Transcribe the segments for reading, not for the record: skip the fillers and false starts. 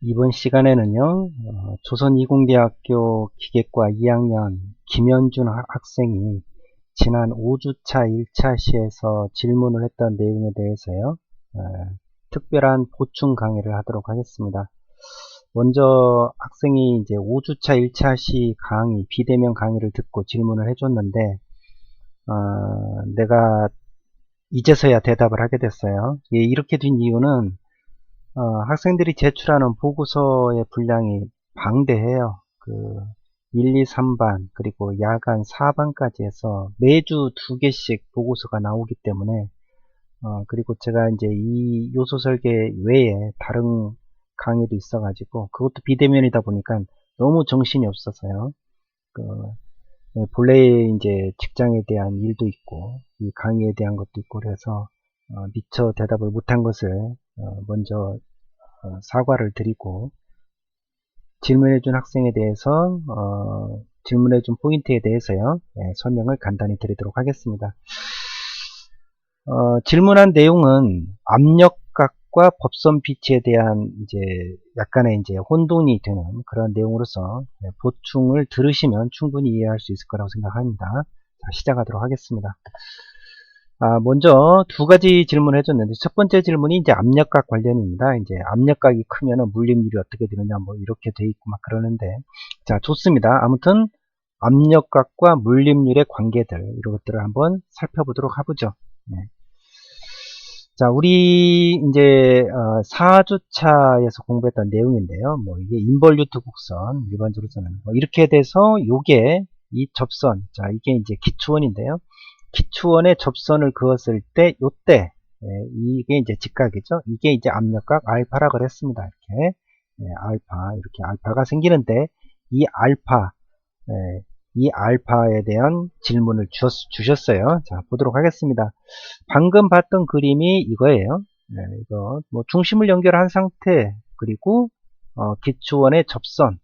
이번 시간에는요, 조선이공대학교 기계과 2학년 김현준 학생이 지난 5주차 1차 시에서 질문을 했던 내용에 대해서요, 특별한 보충 강의를 하도록 하겠습니다. 먼저 학생이 이제 5주차 1차 시 강의, 비대면 강의를 듣고 질문을 해줬는데, 내가 이제서야 대답을 하게 됐어요. 이렇게 된 이유는 학생들이 제출하는 보고서의 분량이 방대해요. 1, 2, 3반 그리고 야간 4반까지 해서 매주 2개씩 보고서가 나오기 때문에 그리고 제가 이제 이 요소 설계 외에 다른 강의도 있어가지고 그것도 비대면이다 보니까 너무 정신이 없어서요. 그, 본래 이제 직장에 대한 일도 있고 이 강의에 대한 것도 있고 그래서 미처 대답을 못한 것을 먼저 사과를 드리고 질문해준 학생에 대해서 질문해준 포인트에 대해서요 설명을 간단히 드리도록 하겠습니다. 질문한 내용은 압력각과 법선 비치에 대한 이제 약간의 이제 혼동이 되는 그런 내용으로서 보충을 들으시면 충분히 이해할 수 있을 거라고 생각합니다. 자, 시작하도록 하겠습니다. 먼저 두 가지 질문을 해줬는데 첫 번째 질문이 이제 압력각 관련입니다. 이제 압력각이 크면은 물림률이 어떻게 되느냐 뭐 이렇게 돼 있고 막 그러는데 자 좋습니다. 아무튼 압력각과 물림률의 관계들 이런 것들을 한번 살펴보도록 하보죠. 네. 자 우리 이제 4주차에서 공부했던 내용인데요. 뭐 이게 인벌유트 곡선 일반적으로는 뭐 이렇게 돼서 요게 이 접선 자 이게 이제 기초원인데요. 기초원에 접선을 그었을 때, 요때, 이게 이제 직각이죠. 이게 이제 압력각 알파라 그랬습니다. 이렇게, 알파, 이렇게 알파가 생기는데, 이 알파, 이 알파에 대한 질문을 주셨어요. 자, 보도록 하겠습니다. 방금 봤던 그림이 이거예요. 이거, 뭐, 중심을 연결한 상태, 그리고, 기초원의 접선,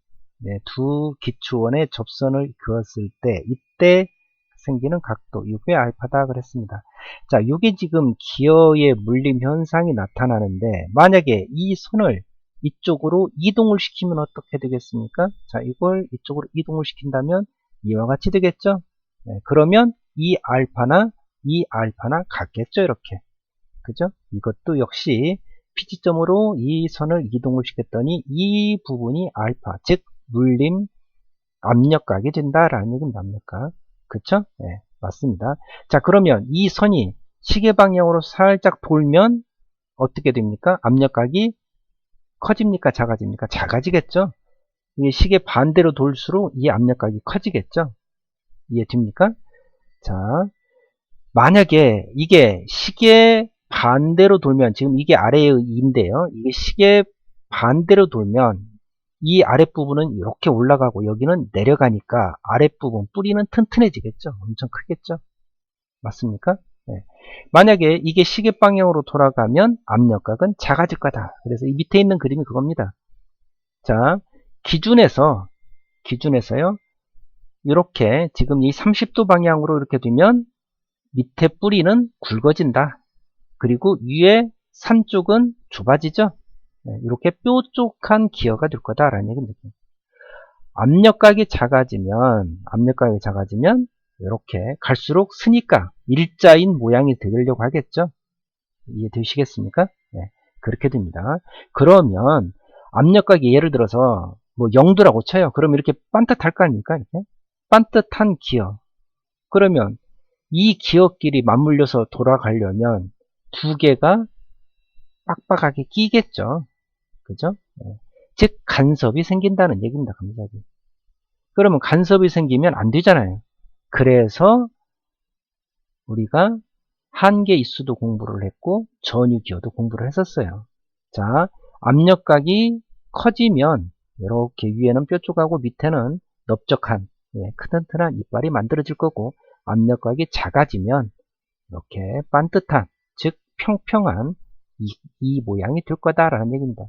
두 기초원의 접선을 그었을 때, 이때, 생기는 각도 이게 알파다 그랬습니다. 자, 이게 지금 기어의 물림 현상이 나타나는데 만약에 이 선을 이쪽으로 이동을 시키면 어떻게 되겠습니까? 자, 이걸 이쪽으로 이동을 시킨다면 이와 같이 되겠죠? 그러면 이 알파나 같겠죠? 이렇게. 그죠? 이것도 역시 P지점으로 이 선을 이동을 시켰더니 이 부분이 알파, 즉 물림 압력각이 된다라는 얘기입니다. 압력각. 그쵸? 네, 맞습니다. 자, 그러면 이 선이 시계 방향으로 살짝 돌면 어떻게 됩니까? 압력각이 커집니까? 작아집니까? 작아지겠죠? 이게 시계 반대로 돌수록 이 압력각이 커지겠죠? 이해됩니까? 자, 만약에 이게 시계 반대로 돌면 지금 이게 아래의 2인데요. 이게 시계 반대로 돌면 이 아랫부분은 이렇게 올라가고 여기는 내려가니까 아랫부분 뿌리는 튼튼해지겠죠. 엄청 크겠죠. 맞습니까? 네. 만약에 이게 시계 방향으로 돌아가면 압력각은 작아질 거다. 그래서 이 밑에 있는 그림이 그겁니다. 자, 기준에서요. 이렇게 지금 이 30도 방향으로 이렇게 두면 밑에 뿌리는 굵어진다. 그리고 위에 산 쪽은 좁아지죠. 이렇게 뾰족한 기어가 될 거다라는 얘기입니다. 압력각이 작아지면 이렇게 갈수록 스니까 일자인 모양이 되려고 하겠죠. 이해되시겠습니까? 네, 그렇게 됩니다. 그러면 압력각이 예를 들어서 뭐 0도라고 쳐요. 그럼 이렇게 반듯할 거 아닙니까? 이렇게 반듯한 기어. 그러면 이 기어끼리 맞물려서 돌아가려면 두 개가 빡빡하게 끼겠죠. 그죠? 네. 즉 간섭이 생긴다는 얘기입니다. 간섭이. 그러면 간섭이 생기면 안 되잖아요. 그래서 우리가 한계 있수도 공부를 했고 전유기호도 공부를 했었어요. 자, 압력각이 커지면 이렇게 위에는 뾰족하고 밑에는 넓적한 크튼튼한 이빨이 만들어질 거고 압력각이 작아지면 이렇게 반듯한 즉 평평한 이 모양이 될 거다라는 얘기입니다.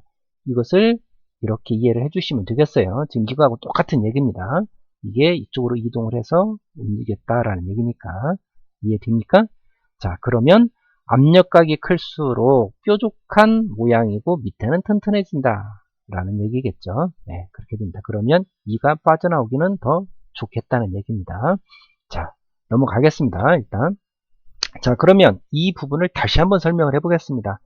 이것을 이렇게 이해를 해주시면 되겠어요. 지금 이거하고 똑같은 얘기입니다. 이게 이쪽으로 이동을 해서 움직였다라는 얘기니까 이해됩니까? 자, 그러면 압력각이 클수록 뾰족한 모양이고 밑에는 튼튼해진다 라는 얘기겠죠. 네, 그렇게 됩니다. 그러면 E가 빠져나오기는 더 좋겠다는 얘기입니다. 자, 넘어가겠습니다. 일단. 자, 그러면 이 부분을 다시 한번 설명을 해보겠습니다.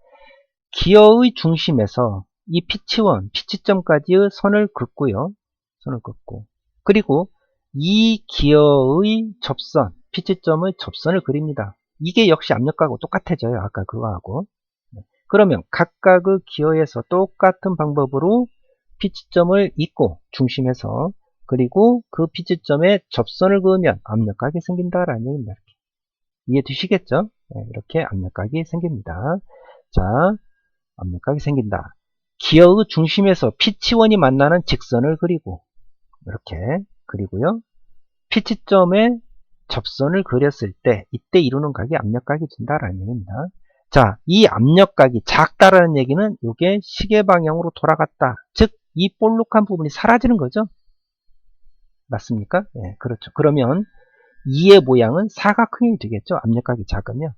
기어의 중심에서 이 P1, P점까지의 선을 긋고요. 선을 긋고. 그리고 이 기어의 접선, P점의 접선을 그립니다. 이게 역시 압력하고 똑같아져요. 아까 그거하고. 그러면 각각의 기어에서 똑같은 방법으로 P점을 잇고 중심에서 그리고 그 P점에 접선을 그으면 압력각이 생긴다라는 얘기입니다. 이해되시겠죠? 네, 이렇게 압력각이 생깁니다. 자, 압력각이 생긴다. 기어의 중심에서 P1이 만나는 직선을 그리고 이렇게 그리고요. P점에 접선을 그렸을 때 이때 이루는 각이 압력각이 된다라는 얘기입니다. 자, 이 압력각이 작다라는 얘기는 이게 시계 방향으로 돌아갔다. 즉, 이 볼록한 부분이 사라지는 거죠. 맞습니까? 네, 그렇죠. 그러면 이의 모양은 사각형이 되겠죠. 압력각이 작으면.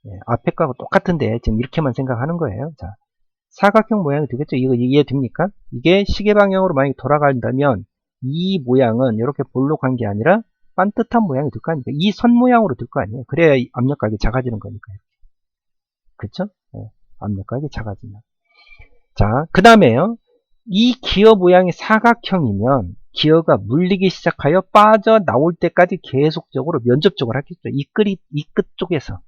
네, 앞에 거하고 똑같은데 지금 이렇게만 생각하는 거예요. 자, 사각형 모양이 되겠죠. 이거 이해됩니까? 이게 시계 방향으로 만약에 돌아간다면 이 모양은 이렇게 볼록한 게 아니라 반듯한 모양이 될 거 아닙니까? 이 선 모양으로 될 거 아니에요. 그래야 압력각이 작아지는 거니까요. 그렇죠? 네, 압력각이 작아지면. 자, 그 다음에요. 이 기어 모양이 사각형이면 기어가 물리기 시작하여 빠져나올 때까지 계속적으로 면접적으로 하겠죠. 이 끝 쪽에서.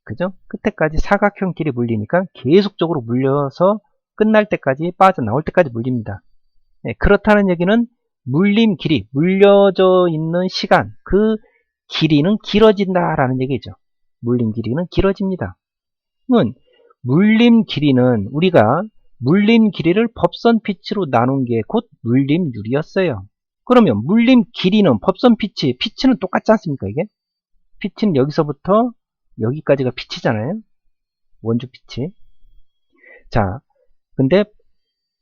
그죠? 끝에까지 사각형 길이 물리니까 계속적으로 물려서 끝날 때까지 빠져나올 때까지 물립니다. 네, 그렇다는 얘기는 물림 길이, 물려져 있는 시간, 그 길이는 길어진다라는 얘기죠. 물림 길이는 길어집니다. 그러면 물림 길이는 우리가 물림 길이를 법선 피치로 나눈 게 곧 물림률이었어요. 그러면 물림 길이는 법선 피치, 피치는 똑같지 않습니까? 이게? 피치는 여기서부터 여기까지가 피치잖아요. 원주 피치. 자, 근데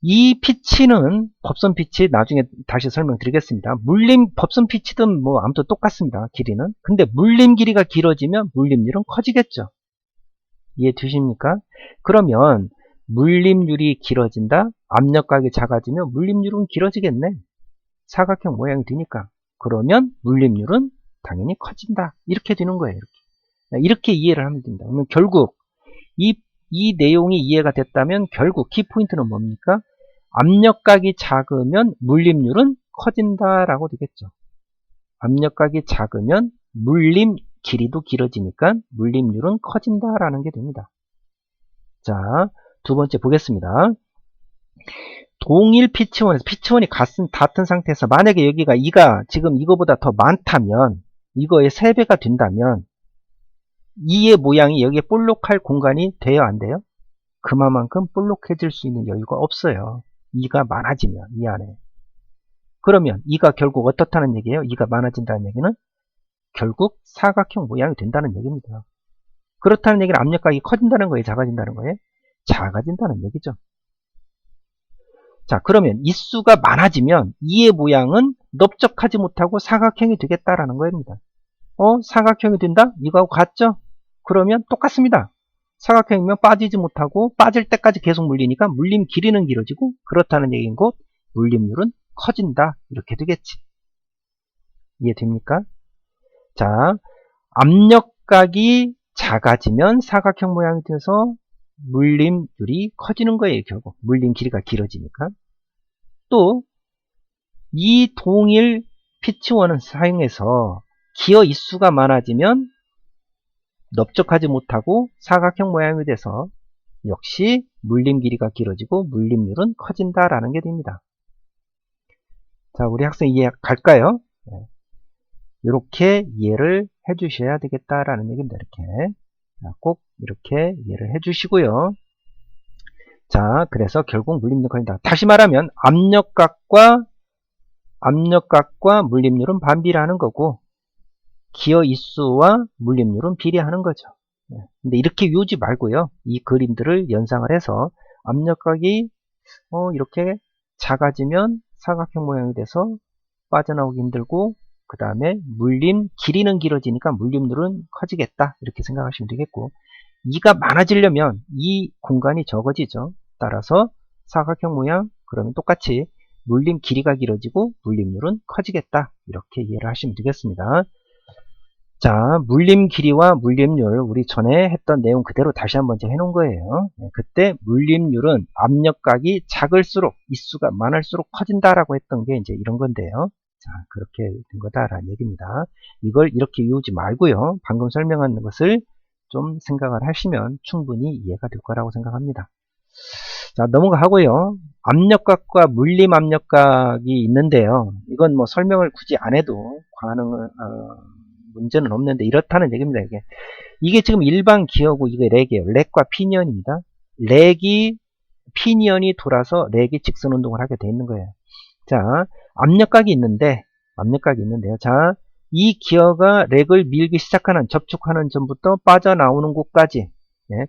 이 피치는 법선 피치 나중에 다시 설명드리겠습니다. 물림 법선 피치든 뭐 아무튼 똑같습니다. 길이는. 근데 물림 길이가 길어지면 물림률은 커지겠죠. 이해 되십니까? 그러면 물림률이 길어진다. 압력각이 작아지면 물림률은 길어지겠네. 사각형 모양이 되니까. 그러면 물림률은 당연히 커진다. 이렇게 되는 거예요. 이렇게 이해를 하면 됩니다. 그러면 결국 이 내용이 이해가 됐다면 결국 키포인트는 뭡니까? 압력각이 작으면 물림률은 커진다라고 되겠죠. 압력각이 작으면 물림 길이도 길어지니까 물림률은 커진다라는 게 됩니다. 자, 두 번째 보겠습니다. 동일 P1에서 P1이 같은 상태에서 만약에 여기가 이가 지금 이거보다 더 많다면 이거의 3배가 된다면 이의 모양이 여기에 볼록할 공간이 돼요, 안 돼요? 그만큼 볼록해질 수 있는 여유가 없어요. 이가 많아지면 이 안에. 그러면 이가 결국 어떻다는 얘기예요? 이가 많아진다는 얘기는 결국 사각형 모양이 된다는 얘기입니다. 그렇다는 얘기는 압력각이 커진다는 거예요? 작아진다는 거예요? 작아진다는 얘기죠. 자, 그러면 이 수가 많아지면 이의 모양은 넓적하지 못하고 사각형이 되겠다라는 겁니다. 사각형이 된다? 이거하고 같죠? 그러면 똑같습니다. 사각형이면 빠지지 못하고 빠질 때까지 계속 물리니까 물림 길이는 길어지고 그렇다는 얘기인 곧 물림률은 커진다. 이렇게 되겠지. 이해됩니까? 자, 압력각이 작아지면 사각형 모양이 돼서 물림률이 커지는 거예요. 결국 물림 길이가 길어지니까. 또 이 동일 피치원을 사용해서 기어 입수가 많아지면 넓적하지 못하고 사각형 모양이 돼서 역시 물림 길이가 길어지고 물림률은 커진다라는 게 됩니다. 자, 우리 학생 이해 갈까요? 이렇게 이해를 해 주셔야 되겠다라는 얘기입니다. 이렇게. 꼭 이렇게 이해를 해 주시고요. 자, 그래서 결국 물림률 커진다. 다시 말하면 압력각과 물림률은 반비례하는 거고 기어 입수와 물림률은 비례하는 거죠. 근데 이렇게 외우지 말고요. 이 그림들을 연상을 해서 압력각이 이렇게 작아지면 사각형 모양이 돼서 빠져나오기 힘들고 그 다음에 물림 길이는 길어지니까 물림률은 커지겠다. 이렇게 생각하시면 되겠고 이가 많아지려면 이 공간이 적어지죠. 따라서 사각형 모양, 그러면 똑같이 물림 길이가 길어지고 물림률은 커지겠다. 이렇게 이해를 하시면 되겠습니다. 자, 물림 길이와 물림률, 우리 전에 했던 내용 그대로 다시 한번 해놓은 거예요. 그때 물림률은 압력각이 작을수록, 입수가 많을수록 커진다라고 했던 게 이제 이런 건데요. 자, 그렇게 된 거다라는 얘기입니다. 이걸 이렇게 외우지 말고요. 방금 설명한 것을 좀 생각을 하시면 충분히 이해가 될 거라고 생각합니다. 자, 넘어가고요. 압력각과 물림 압력각이 있는데요. 이건 뭐 설명을 굳이 안 해도 문제는 없는데 이렇다는 얘기입니다. 이게 지금 일반 기어고 이게 렉이에요. 렉과 피니언입니다. 렉이 피니언이 돌아서 렉이 직선 운동을 하게 돼 있는 거예요. 자, 압력각이 있는데요. 자, 이 기어가 렉을 밀기 시작하는, 접촉하는 전부터 빠져나오는 곳까지,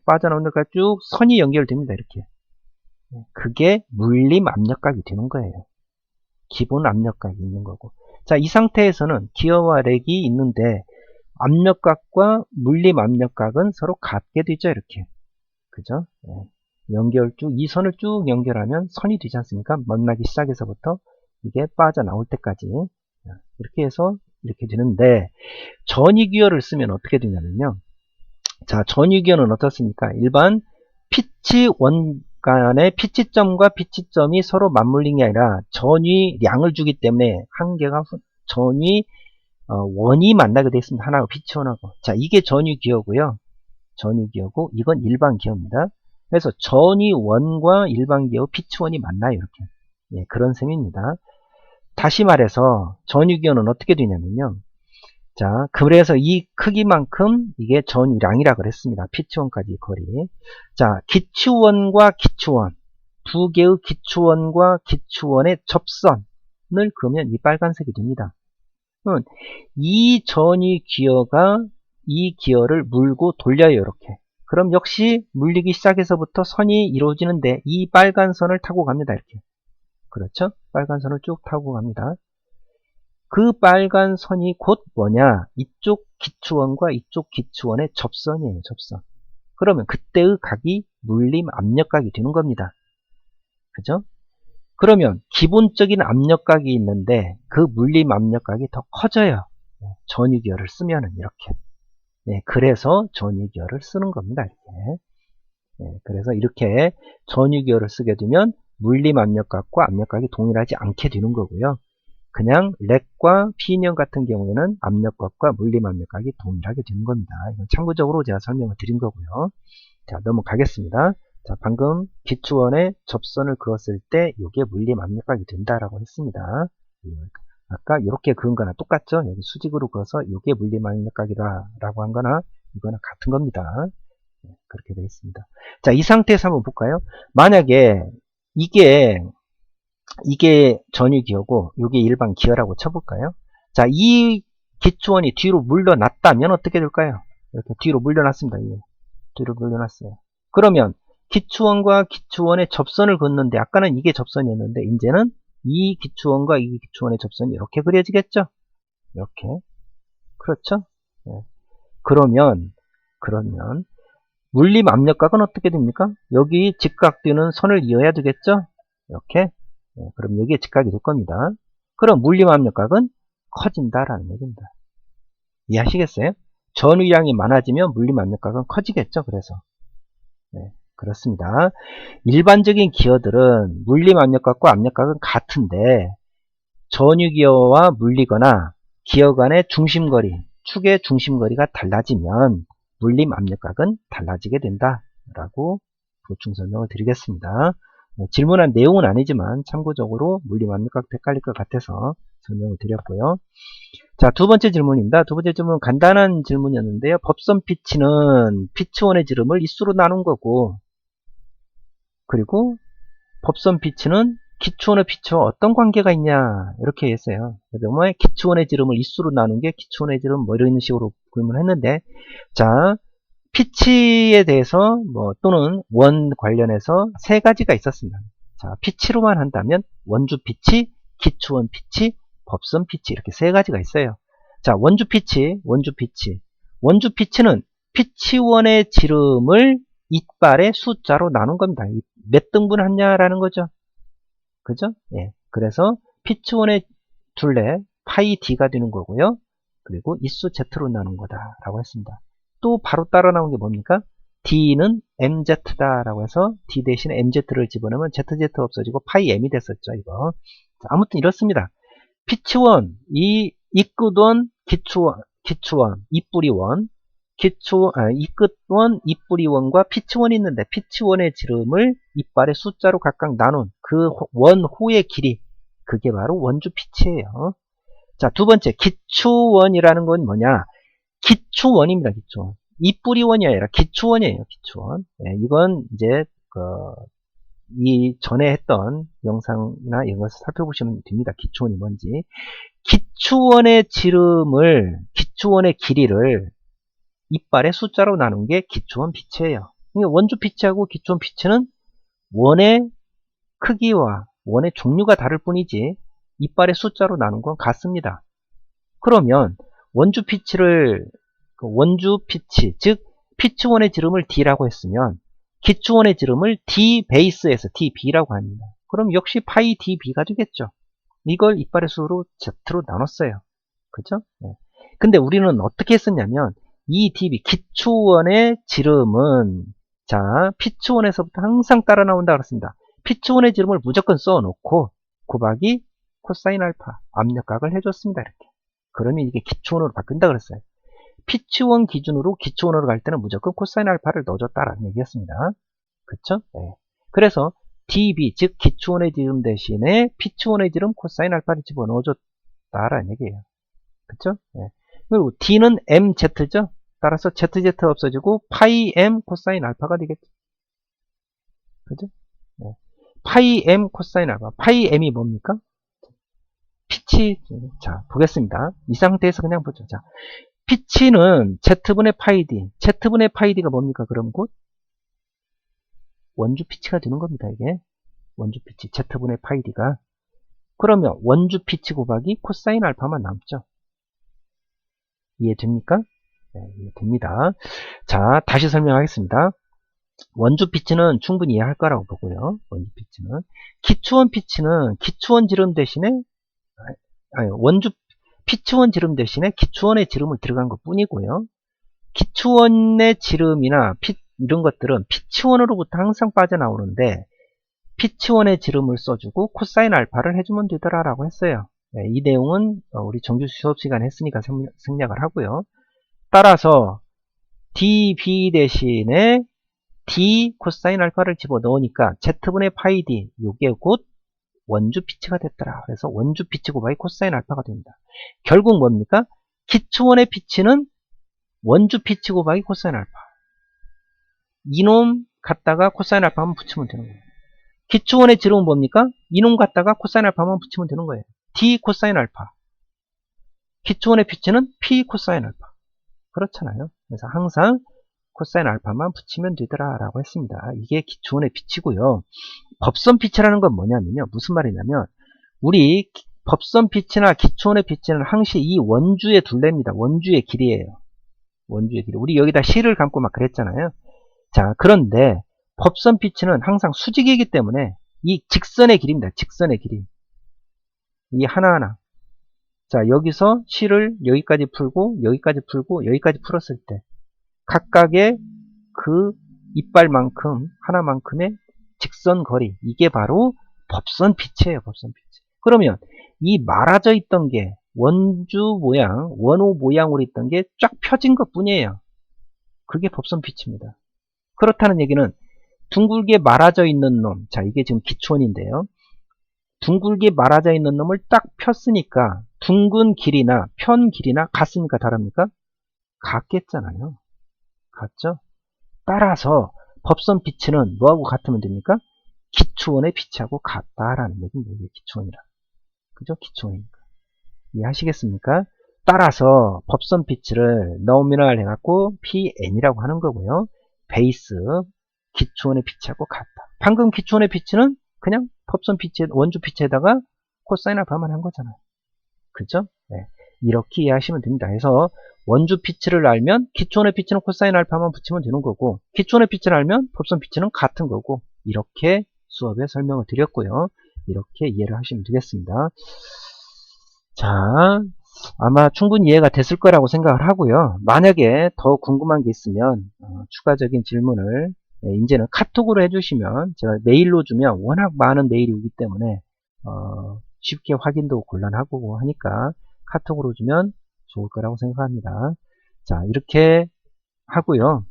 빠져나오는 곳까지 쭉 선이 연결됩니다. 이렇게. 그게 물림 압력각이 되는 거예요. 기본 압력각이 있는 거고. 자, 이 상태에서는 기어와 렉이 있는데 압력각과 물림 압력각은 서로 같게 되죠. 이렇게. 그죠? 이 선을 쭉 연결하면 선이 되지 않습니까? 만나기 시작해서부터 이게 빠져나올 때까지. 이렇게 해서 이렇게 되는데, 전위기어를 쓰면 어떻게 되냐면요. 자, 전위기어는 어떻습니까? 일반 피치 원간의 피치점과 피치점이 서로 맞물린 게 아니라 전위량을 주기 때문에 한 개가 원이 만나게 되어 있습니다. 하나가 피치원하고. 자, 이게 전위기어고요. 전위기어고, 이건 일반 기어입니다. 그래서 전위원과 일반 기어 피치원이 만나요. 이렇게. 그런 셈입니다. 다시 말해서 전위기어는 어떻게 되냐면요. 자, 그래서 이 크기만큼 이게 전위량이라 그랬습니다. 피치원까지 거리. 자, 기추원과 기추원, 두 개의 기추원과 기추원의 접선을 그으면 이 빨간색이 됩니다. 이 전위 기어가 이 기어를 물고 돌려요. 이렇게. 그럼 역시 물리기 시작해서부터 선이 이루어지는데 이 빨간 선을 타고 갑니다. 이렇게. 그렇죠? 빨간 선을 쭉 타고 갑니다. 그 빨간 선이 곧 뭐냐? 이쪽 기추원과 이쪽 기추원의 접선이에요. 접선. 그러면 그때의 각이 물림 압력각이 되는 겁니다. 그죠? 그러면 기본적인 압력각이 있는데 그 물림 압력각이 더 커져요. 전위기어를 쓰면은 이렇게. 그래서 전위기어를 쓰는 겁니다. 이렇게. 그래서 이렇게 전위기어를 쓰게 되면 물림 압력각과 압력각이 동일하지 않게 되는 거고요. 그냥 렉과 피니언 같은 경우에는 압력각과 물림 압력각이 동일하게 되는 겁니다. 이건 참고적으로 제가 설명을 드린 거고요. 자, 넘어가겠습니다. 자, 방금 기추원에 접선을 그었을 때 이게 물림 압력각이 된다라고 했습니다. 아까 이렇게 그은 거나 똑같죠? 여기 수직으로 그어서 이게 물림 압력각이다 라고 한 거나 이거나 같은 겁니다. 그렇게 되어 있습니다. 자, 이 상태에서 한번 볼까요? 만약에 이게 전위기어고 이게 일반 기어라고 쳐볼까요? 자, 이 기추원이 뒤로 물러났다면 어떻게 될까요? 이렇게 뒤로 물러났습니다. 뒤로 물러났어요. 그러면 기추원과 기추원의 접선을 긋는데 아까는 이게 접선이었는데 이제는 이 기추원과 이 기추원의 접선이 이렇게 그려지겠죠? 이렇게. 그렇죠? 그러면 물림 압력각은 어떻게 됩니까? 여기 직각되는 선을 이어야 되겠죠? 이렇게. 그럼 여기에 직각이 될 겁니다. 그럼 물림 압력각은 커진다라는 얘기입니다. 이해하시겠어요? 전위량이 많아지면 물림 압력각은 커지겠죠? 그래서. 그렇습니다. 일반적인 기어들은 물림 압력각과 압력각은 같은데 전위기어와 물리거나 기어 간의 중심거리, 축의 중심거리가 달라지면 물림 압력각은 달라지게 된다라고 보충 설명을 드리겠습니다. 질문한 내용은 아니지만 참고적으로 물림 압력각 헷갈릴 것 같아서 설명을 드렸고요. 자, 두 번째 질문입니다. 두 번째 질문은 간단한 질문이었는데요. 법선 피치는 피치원의 지름을 일수로 나눈 거고, 그리고 법선 피치는 기추원의 피치와 어떤 관계가 있냐 이렇게 했어요. 그러면 기추원의 지름을 일수로 나눈 게 기추원의 지름 뭐 이런 식으로 질문했는데, 자, 피치에 대해서 또는 원 관련해서 세 가지가 있었습니다. 자, 피치로만 한다면 원주 피치, 기추원 피치, 법선 피치 이렇게 세 가지가 있어요. 자, 원주 피치는 피치원의 지름을 이빨의 숫자로 나눈 겁니다. 몇 등분하냐라는 거죠. 그죠? 예. 그래서 P1의 둘레 파이 D가 되는 거고요. 그리고 이수 Z로 나눈 거다라고 했습니다. 또 바로 따라 나온 게 뭡니까? D는 MZ다 라고 해서 D 대신에 MZ를 집어넣으면 ZZ 없어지고 파이 M이 됐었죠. 이거. 자, 아무튼 이렇습니다. P1, 이 이끝원, 기초원, 이뿌리원, 이끝원, 이뿌리원과 P1이 있는데 P1의 지름을 이빨의 숫자로 각각 나눈 그 원호의 길이, 그게 바로 원주 피치예요. 자, 두 번째 기초원이라는 건 뭐냐? 기초원입니다. 기초원. 이뿌리원이 아니라 기초원이에요. 기초원. 네, 이건 이제 이 전에 했던 영상이나 이런 것을 살펴보시면 됩니다. 기초원이 뭔지. 기초원의 지름을, 기초원의 길이를 이빨의 숫자로 나눈 게 기초원 피치예요. 원주 피치하고 기초원 피치는 원의 크기와 원의 종류가 다를 뿐이지 이빨의 숫자로 나눈 건 같습니다. 그러면 원주 피치를, 원주 피치, 즉 피치원의 지름을 D라고 했으면 기초원의 지름을 D 베이스에서 DB라고 합니다. 그럼 역시 파이 DB가 되겠죠. 이걸 이빨의 수로 Z로 나눴어요. 그죠? 네. 근데 우리는 어떻게 했었냐면 이 DB 기초원의 지름은, 자, 피치원에서부터 항상 따라 나온다 그랬습니다. 피치원의 지름을 무조건 써놓고 곱하기 코사인 알파 압력각을 해줬습니다. 이렇게. 그러면 이게 기초원으로 바뀐다 그랬어요. 피치원 기준으로 기초원으로 갈 때는 무조건 코사인 알파를 넣어줬다라는 얘기였습니다. 그쵸? 네. 그래서 DB, 즉 기초원의 지름 대신에 피치원의 지름 코사인 알파를 집어넣어줬다라는 얘기예요. 그쵸? 네. 그리고 D는 MZ죠? 따라서 ZZ 없어지고 파이 M 코사인 알파가 되겠죠. 그죠? 네. 파이 M 코사인 알파. 파이 M이 뭡니까? 피치. 자, 보겠습니다. 이 상태에서 그냥 보죠. 자, 피치는 Z분의 파이 D. Z분의 파이 D가 뭡니까? 그럼 곧 원주 피치가 되는 겁니다. 이게 원주 피치 Z분의 파이 D가. 그러면 원주 피치 곱하기 코사인 알파만 남죠. 이해됩니까? 네, 이해됩니다. 자, 다시 설명하겠습니다. 원주 피치는 충분히 이해할 거라고 보고요. 원주 피치는. 기초원 피치는 기초원 지름 대신에, 원주 피치원 지름 대신에 기초원의 지름을 들어간 것 뿐이고요. 기초원의 지름이나 이런 것들은 피치원으로부터 항상 빠져나오는데 피치원의 지름을 써주고 코사인 알파를 해주면 되더라라고 했어요. 네, 이 내용은 우리 정규 수업 시간에 했으니까 생략을 하고요. 따라서 db 대신에 d 코사인 알파를 집어넣으니까 z분의 파이 d, 요게 곧 원주 피치가 됐더라. 그래서 원주 피치 곱하기 코사인 알파가 됩니다. 결국 뭡니까? 기초원의 피치는 원주 피치 곱하기 코사인 알파. 이놈 갖다가 코사인 알파만 붙이면 되는 거예요. 기초원의 지름은 뭡니까? 이놈 갖다가 코사인 알파만 붙이면 되는 거예요. D 코사인 알파. 기초원의 피치는 P 코사인 알파. 그렇잖아요. 그래서 항상 코사인 알파만 붙이면 되더라 라고 했습니다. 이게 기초원의 피치고요. 법선 피치라는 건 뭐냐면요. 무슨 말이냐면 우리 법선 피치나 기초원의 피치는 항시 이 원주의 둘레입니다. 원주의 길이에요. 원주의 길이. 우리 여기다 실을 감고 막 그랬잖아요. 자, 그런데 법선 피치는 항상 수직이기 때문에 이 직선의 길입니다. 직선의 길이. 이 하나하나. 자, 여기서 실을 여기까지 풀고 여기까지 풀고 여기까지 풀었을 때 각각의 그 이빨만큼 하나만큼의 직선 거리, 이게 바로 법선 피치예요. 법선 피치. 그러면 이 말아져 있던 게 원주 모양, 원호 모양으로 있던 게 쫙 펴진 것 뿐이에요. 그게 법선 피치입니다. 그렇다는 얘기는 둥글게 말아져 있는 놈, 자, 이게 지금 기초원인데요. 둥글게 말아져 있는 놈을 딱 폈으니까 둥근 길이나 편 길이나 같습니까? 다릅니까? 같겠잖아요. 같죠? 따라서 법선 피치는 뭐하고 같으면 됩니까? 기초원의 피치하고 같다라는 얘기입니다. 이게 기초원이라. 그죠? 기초원이니까. 이해하시겠습니까? 따라서 법선 피치를 너미널 해갖고 PN이라고 하는 거고요. 베이스, 기초원의 피치하고 같다. 방금 기초원의 피치는 그냥 법선 피치, 원주 피치에다가 코사인 알파만 한 거잖아요. 그죠? 네. 이렇게 이해하시면 됩니다. 그래서 원주 피치를 알면 기초원의 피치는 코사인 알파만 붙이면 되는 거고, 기초원의 피치를 알면 법선 피치는 같은 거고, 이렇게 수업에 설명을 드렸고요. 이렇게 이해를 하시면 되겠습니다. 자, 아마 충분히 이해가 됐을 거라고 생각을 하고요. 만약에 더 궁금한 게 있으면 추가적인 질문을 이제는 카톡으로 해주시면, 제가 메일로 주면 워낙 많은 메일이 오기 때문에 쉽게 확인도 곤란하고 하니까 카톡으로 주면 좋을 거라고 생각합니다. 자, 이렇게 하고요.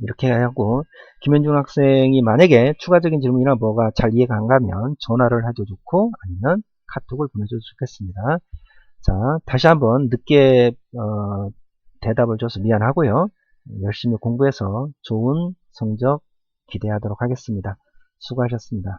이렇게 하고, 김현중 학생이 만약에 추가적인 질문이나 뭐가 잘 이해가 안 가면 전화를 해도 좋고, 아니면 카톡을 보내줘도 좋겠습니다. 자, 다시 한번 늦게 대답을 줘서 미안하고요. 열심히 공부해서 좋은 성적 기대하도록 하겠습니다. 수고하셨습니다.